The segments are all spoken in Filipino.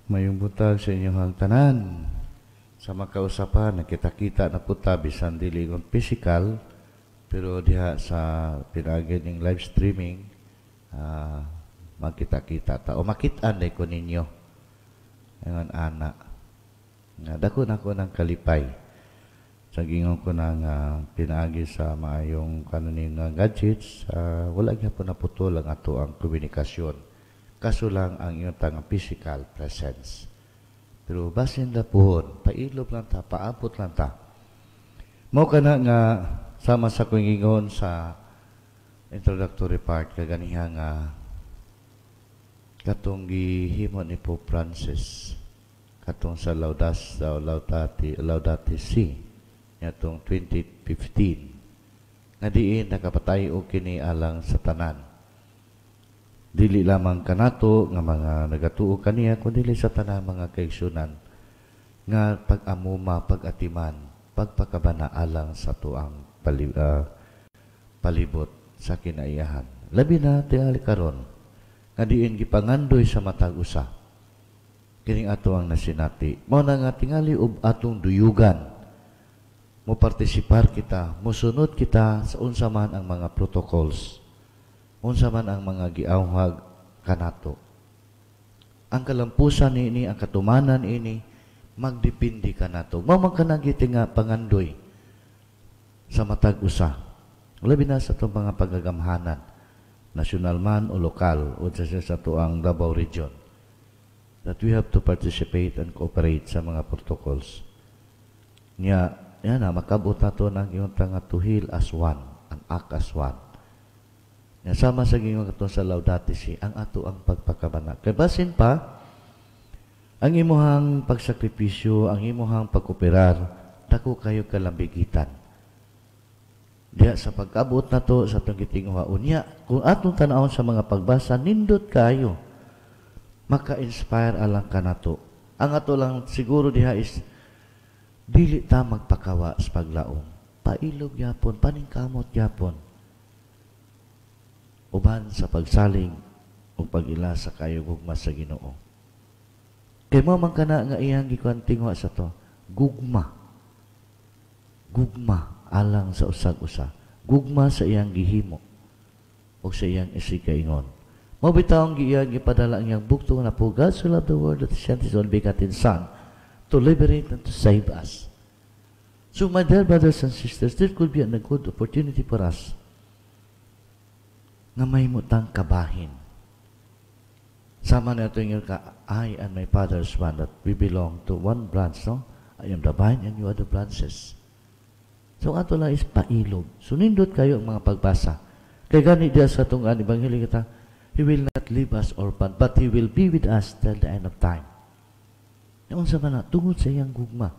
Mayong buntag sa inyong tanan. Sa makausapan, nakita-kita na puta bisan dili kung physical, pero diha sa pinagin ng live streaming, magkita-kita ta. O makitaan ko ninyo. Ngayon, anak. Dako na ko ng kalipay. Sa gingon ko ng pinagi sa maayong kanoning gadgets, wala niya po naputol ang ato ang komunikasyon. Kaso lang ang iyong tangang physical presence. Pero basin na po, pailob lang ta, paabot lang ta. Mao ka na nga, sama sa kuingon sa introductory part, kaganiha nga, katong gihimo ni Pope Francis, katong sa Laudate Si, yatong 2015, nga diin nakapatay o kini alang sa tanan. Dili lamang kanato nga mga nagatuo kaniya, kundi dili sa tanan mga kaigsunan nga pag-amuma, pag-atiman, pagpakabana alang sa tuang palibot sa kinaiyahan. Labi na tingali karon nga diin gipangandoy sa matag usa. Kining ato ang nasinati. Mao na nga tingali ub atong duyugan. Mo partisipar kita, mosunod kita sa unsa man ang mga protocols. Unsa man ang mga giawhag kanato. Ang kalampusan ini, ang katumanan ini, magdepende kanato. Mao man kanang nga pangandoy sa matag usa. Labi na sa itong mga pagagamhanan, nasyonal man o lokal, o sa tuang Davao Region, that we have to participate and cooperate sa mga protocols. Yan na, makabot na ito ng iyong tanga to heal as one, and act as one. Sama sa gingon kato sa Laudate Si, ang ato ang pagpakabana. Kay basin pa, ang imuhang pagsakripisyo, ang imuhang pagkooperar, dako kayo kalambigitan. Diya sa pagkabot na to, sa itong gitinguha, unya, kung atong tanawon sa mga pagbasa, nindot kayo, maka-inspire alang ka na to. Ang ato lang siguro diha is, dili ta magpakawa sa paglaong. Pailog yapon, paningkamot yapon. Uban sa pagsaling o pag-ila sa kayo gugma sa Ginoo. Kay mo man kana nga iyang gikantingwa sa to, gugma. Gugma alang sa usag-usa. Gugma sa iyang gihimo o sa iyang isikaingon. Mao bitaw ang iyang gipadala ang iyang bukto na po, God so loved the world that He sent His only begotten Son to liberate and to save us. So my dear brothers and sisters, there could be a good opportunity for us nga may mutang kabahin. Sama na ito yung I and my Father is one, that we belong to one branch, no? I am the vine and you are the branches. So ato lang is pailog. Sunindot kayo ang mga pagbasa. Kaya gani diya sa itong Ebanghelyo kita, He will not leave us orphan, but He will be with us till the end of time. Yung sa mana, tungod sa iyang gugma.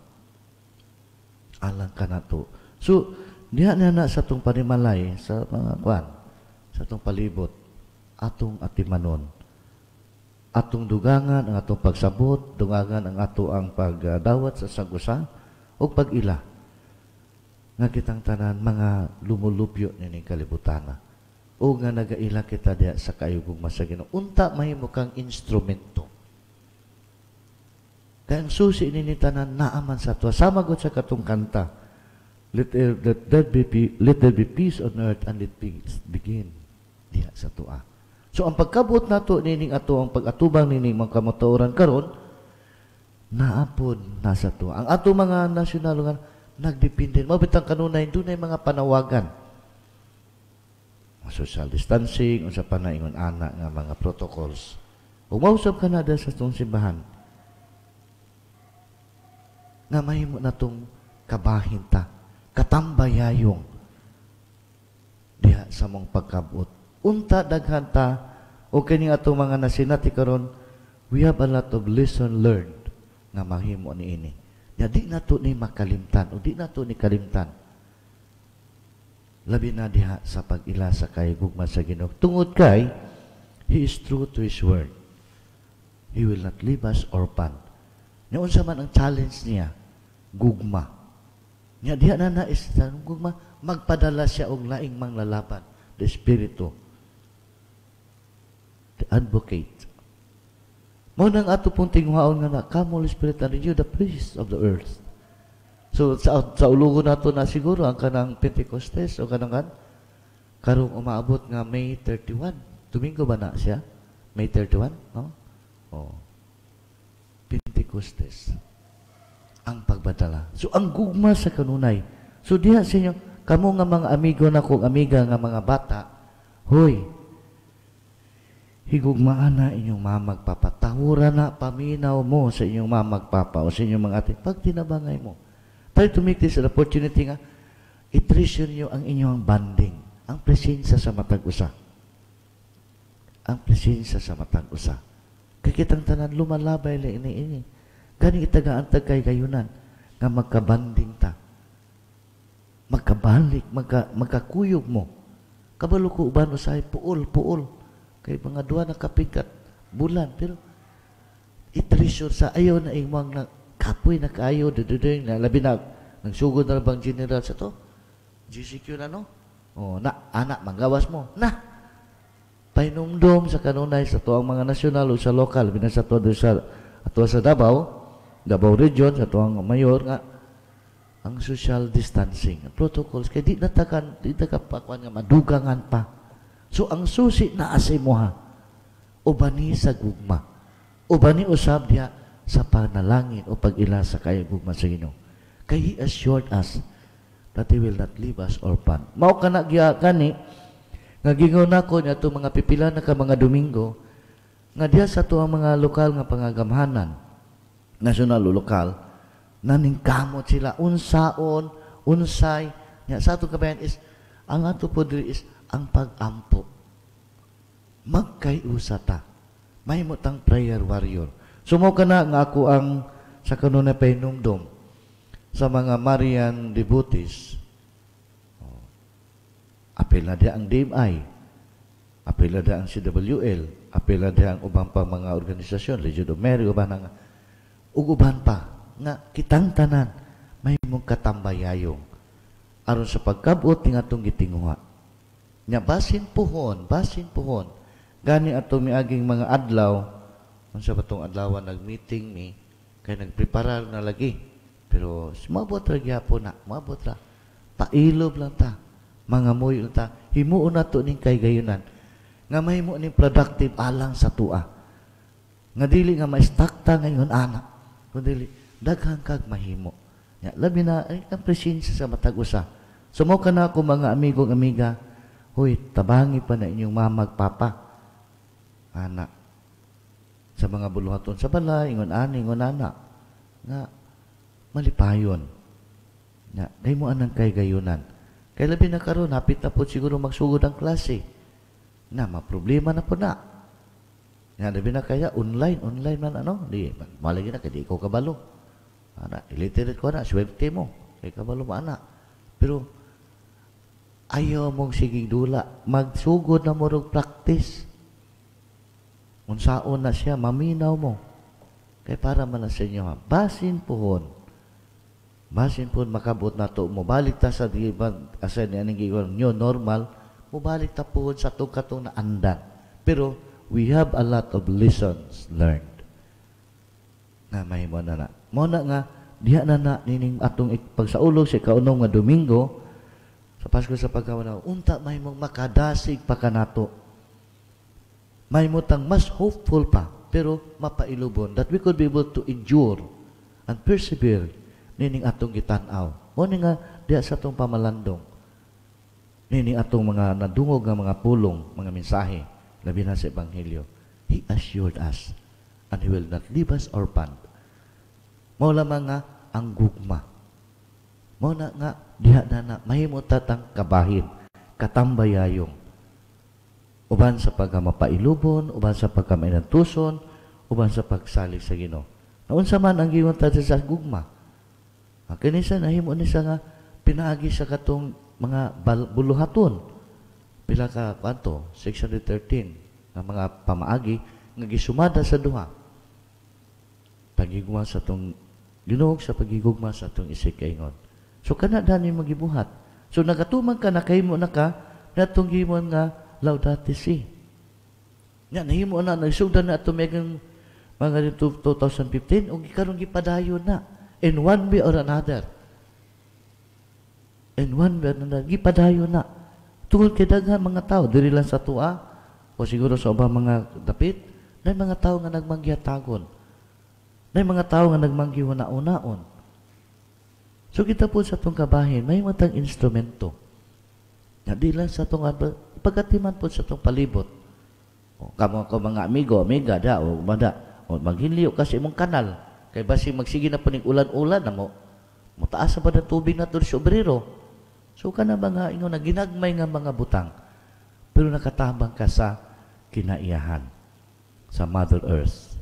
Alang ka na to. So, diya na sa itong panimalay, sa mga kwan, sa atong palibot, atong atimanon, atong dugangan ang atong pagsabot, dugangan ang ato ang pagdawat sa sagusa, o pag-ila, nga kitang tanan mga lumulupyo nining kalibutana, o nga nagaila kita diya sa kaayugong masagino. Unta mahimo kang instrumento. Kaya ang susi nini tanan naaman sa ato. Samagot sa katong kanta, let there be peace on earth and let peace begin diha sa tua. So ang pagkabot nato nining ato ang pag-atubang nining mga kamatuoran karon naapod nasa tua. Ang ato mga nasyonal nga nagdepende mabitang kanunay dunay mga panawagan. Social distancing unsa pa na ingon ana nga mga protocols. Ug mausab ka na sa tong simbahan nga mahimo natong kabahin ta, katambayayong diha sa mong pagkabot. Unta daghan ta o kini atong mga nasinati karon, we have a lot of lesson learned nga mahimo niini. Ya di nato ni makalimtan o di nato ni kalimtan. Labi na diha sa pag-ila sa kaigugma sa Ginoo. Tungod kay He is true to His word. He will not leave us orphan. Nya unsa man ang challenge niya? Gugma. Nya diha na nais gugma, magpadala siya og laing manglalaban, the Espiritu, the advocate. Mao nang ato pong tinghaon nga na, come Holy Spirit and renew the peace of the earth. So sa ulugon nato na siguro ang kanang Pentecostes o kanang karong umaabot nga May 31. Domingo ba na siya? May 31, no? Oh. Pentecostes. Ang pagbadala. So ang gugma sa kanunay. So diha sa inyo, kamo nga mga amigo na kong amiga nga mga bata, hoy, higugmaan na inyong mamagpapa. Tahura na paminaw mo sa inyong mamagpapa o sa inyong mga ate. Pag tinabangay mo, try to make this an opportunity nga, i-treasure nyo ang inyong banding. Ang presensya sa matag usa. Ang presensya sa matag usa. Kakitang tanan, lumalabay lang ini. Gani itagaan kay kayunan nga magkabanding ta. Magkabalik, magkakuyog mo. Kabalo ko uban usahay, puol. Kay mga duwa na kapikat, bulan. Pero, i-treasure sa ayaw na imang na kapoy na kaayo, na labi na, nagsugod na bang general sa to? GCQ na, no? O, anak, manggawas mo. Painumdom sa kanunay sa to ang mga nasyonal o sa lokal, binasa to sa Davao Region, sa to ang mayor nga, ang social distancing, protocols, kaya di nakapakuan nga madugangan pa. So, ang susi na asimuha, ubani sa gugma, ubani usab diya sa panalangin o pag-ila sa kaya gugma sa Ginoo. Kaya He assured us that He will not leave us orphan. Mao ka na gani, nga gingaw na ko niya itong mga pipila na ka mga Domingo, nga diya sa ito ang mga lokal nga pangagamhanan, nasyonal o lokal, naningkamot sila, unsaon, unsay, nga sa itong kabayan is, ang ato po diri is, ang pag-ampo. Magkayusa ta. May mutang prayer warrior. Sumo ka na nga ako ang sa kanunay painumdom sa mga Marian devotees. Apil na dia ang DMI, apil na dia ang CWL, apil na dia ang ubang pa mga organisasyon, Legion of Mary, uban pa, nga kitang tanan, may mong katambayayong, aron sa pagkabot, nga itong gitinguha. Nga basin puhon, gani atong miaging mga adlaw, kung sa batong adlawan nag-meeting mi, kaya nagpreparar na lagi, pero mabot ra gyapon na, mabot ra, pailob lang ta, mga moy lang ta, himuon na to ning kay gayunan, nga mahimo ning productive alang sa tua, nga dili nga ma-stack ta ngayon anak, kundi daghang kag mahimo. Ya, labi na ay ang presensya sa matag usa. Sumo ka na ako mga amigong amiga, hoy, tabangi pa na inyong mamagpapa, anak, sa mga buluhaton sa balay, ingon ani, ingon anak, nga malipayon, nga kay mo anang kay gayunan. Kaya labi na karon, hapit na po siguro magsugod ang klase, na maproblema na po na. Nga labi na kaya, online man ano, di, malagi na, kaya di ikaw kabalo. Anak, illiterate ko na, swerte mo, kay kabalo mo anak. Pero, ayaw mong sigig dula, magsugod na mo rin practice. Unsaon na siya, maminaw mo. Kaya para man na sa inyo, ha? Basin pohon, makabot na to, mubalik ta sa asa ni aning gigon new normal, mubalik ta pohon sa katong na andan. Pero, we have a lot of lessons learned. Na may mo na. Mo na nga, diha na nining atong pagsaulog sa kaunong nga Domingo, sa Pasko sa pagkawana, unta may mong makadasig pa kanato. May mutang mas hopeful pa, pero mapailubon, that we could be able to endure and persevere nining atong gitanaw. O nga, diya sa atong pamalandong, nining atong mga nadungog nga mga pulong, mga mensahe, labi na sa Ebanghelyo. He assured us, and He will not leave us orphaned. Mao lamang nga ang gugma. Mao na nga, diha na mahimo tatang kabahin, katambayayong. Uban sa pagkamapailubon, uban sa pagkamainantuson, uban sa pagsalig sa Ginoo. Naunsa man ang giyon ta sa gugma. Kinisa nahimo ni sa nga pinaagi sa katong mga buluhaton. Pila ka kanto, 613 nga mga pamaagi nga gisumada sa duha. Pagigugma sa tong Ginoo sa pagigugma sa tong isig-ingon. So kana dani magibuhat. So nagatumang ka na kahimo na ka natong gimon nga Laudate Si. Nya nahimo na nagsugdan na ato megang mga dito 2015 ug karon gipadayon na in one way or another. In one way or another gipadayon na. Tungod kay daghan mga tao diri lang sa tuwa o siguro sa ubang mga dapit, na mga tao nga nagmanggiyatagon. Na mga tao nga nagmanggiuna-unaon. So kita po sa itong kabahin, may matang instrumento. Na di lang sa itong pagkatiman po sa itong palibot. O, kamo ko mga amigo, amiga, da, o mada, o maghinliyo kasi mong kanal. Kay basi magsige na po ng ulan-ulan na mo, mataas sa pa na tubig na ito sa obrero. So ka na ba nga, ingo na ginagmay nga mga butang, pero nakatabang ka sa kinaiyahan, sa Mother Earth.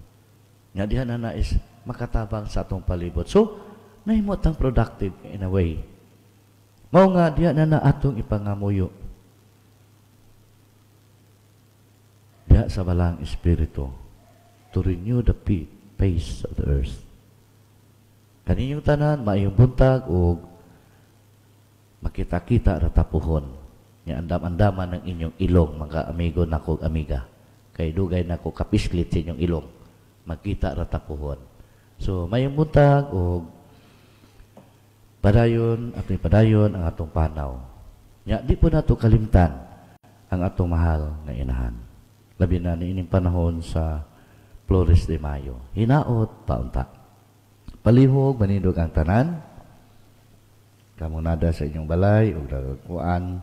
Nga dihan na is makatabang sa atong palibot. So, nahimot ang productive in a way. Mao nga diyan na atong ipangamuyo. Diya sa balang espiritu to renew the face of the earth. Kaninyong tanan, maayong buntag o makita-kita ratapuhon. Nga andam-andaman ng inyong ilong, mga amigo nako amiga. Kay dugay nako kapislit sa inyong ilong. Makita ratapuhon. So, mayong buntag o padayon at padayon ang atong panaw. Nya di po nato kalimtan ang atong mahal na inahan. Labi na niining panahon sa Flores de Mayo. Hinaot paunta. Palihog manindog ang tanan. Kamunada sa inyong balay o dagkuan.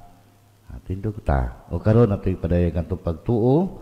Tindog ta. O karon ato ipadayon ang pagtuo